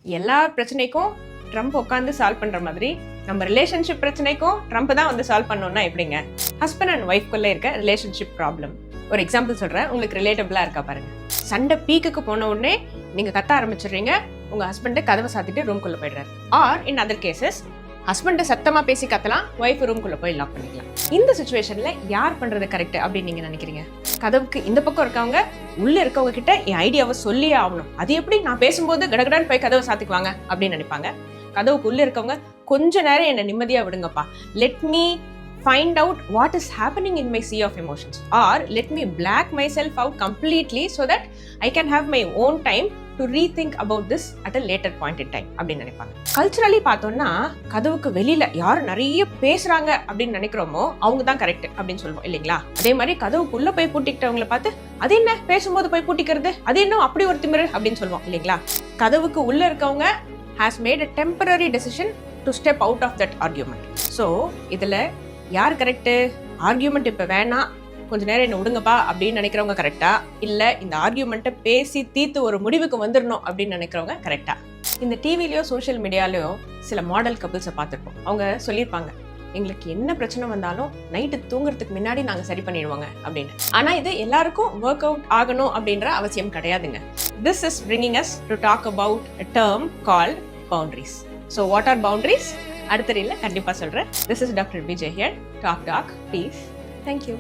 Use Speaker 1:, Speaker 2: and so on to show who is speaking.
Speaker 1: எல்லா பிரச்சனைக்கும் ட்ரம்ப் உட்காந்து சால்வ் பண்ற மாதிரி நம்ம ரிலேஷன்ஷிப் பிரச்சனைக்கும் ட்ரம்ப் தான் வந்து சால்வ் பண்ணணும்னா எப்படிங்க? ஹஸ்பண்ட் அண்ட் ஒய்ஃப்குள்ள இருக்க ரிலேஷன்ஷிப் ப்ராப்ளம் ஒரு எக்ஸாம்பிள் சொல்றேன், உங்களுக்கு ரிலேட்டபிளா இருக்கா பாருங்க. சண்டை பீக்குக்கு போன உடனே நீங்க கத்த ஆரம்பிச்சிடுறீங்க, உங்க ஹஸ்பண்ட் கதவை சாத்திட்டு ரூம்குள்ள போயிடுறாரு. Or in other cases husband சத்தமா பேசி கத்தலாம், ஒய்ஃப் ரூம்குள்ள போய் லாக் பண்ணிக்கலாம். இந்த சிச்சுவேஷன்ல யார் பண்றது கரெக்ட் அப்படின்னு நீங்க நினைக்கிறீங்க? கதவுக்கு இந்த பக்கம் இருக்கவங்க உள்ள இருக்கவங்க கிட்ட என் ஐடியாவை சொல்லியே ஆகணும், அது எப்படி நான் பேசும்போது கடகடான்னு போய் கதவை சாத்திக்குவாங்க அப்படின்னு நினைப்பாங்க. கதவுக்கு உள்ள இருக்கவங்க கொஞ்ச நேரம் என்ன நிம்மதியா விடுங்கப்பா, let me find out what is happening in my sea of emotions, or let me black myself out completely so that I can have my own time to rethink about this at a later point in time அப்படின்னு நினைப்பாங்க. Culturally பார்த்தோம்னா கதவுக்கு வெளியில யார் நிறைய பேசுறாங்க அப்படின்னு நினைக்கிறோமோ அவங்க தான் கரெக்ட் அப்படின்னு சொல்லுவோம் இல்லைங்களா? அதே மாதிரி கதவுக்குள்ள போய் பூட்டிக்கிட்டவங்களை பார்த்து அது என்ன பேசும்போது போய் பூட்டிக்கிறது, அது என்ன அப்படி ஒரு திமிரு அப்படின்னு சொல்லுவோம் இல்லைங்களா? கதவுக்கு உள்ள இருக்கவங்க has made a temporary decision to step out of that argument. So இதுல யார் கரெக்டு? ஆர்கியூமெண்ட் இப்போ வேணாம், கொஞ்ச நேரம் என்ன விடுங்கப்பா அப்படின்னு நினைக்கிறவங்க கரெக்டா, இல்லை இந்த ஆர்கியூமெண்ட்டை பேசி தீர்த்து ஒரு முடிவுக்கு வந்துடணும் அப்படின்னு நினைக்கிறவங்க கரெக்டா? இந்த டிவிலையோ சோஷியல் மீடியாலையோ சில மாடல் கப்பிள்ஸை பார்த்துருப்போம். அவங்க சொல்லியிருப்பாங்க, எங்களுக்கு என்ன பிரச்சனை வந்தாலும் நைட்டு தூங்குறதுக்கு முன்னாடி நாங்கள் சரி பண்ணிடுவாங்க அப்படின்னு. ஆனால் இது எல்லாருக்கும் ஒர்க் அவுட் ஆகணும் அப்படின்ற அவசியம் கிடையாதுங்க. This is bringing us to talk about a term called boundaries. So what are boundaries? அடுத்த ரீல்ல கண்டிப்பா சொல்றேன். This is Dr. Vijay here. Talk, peace. Thank you.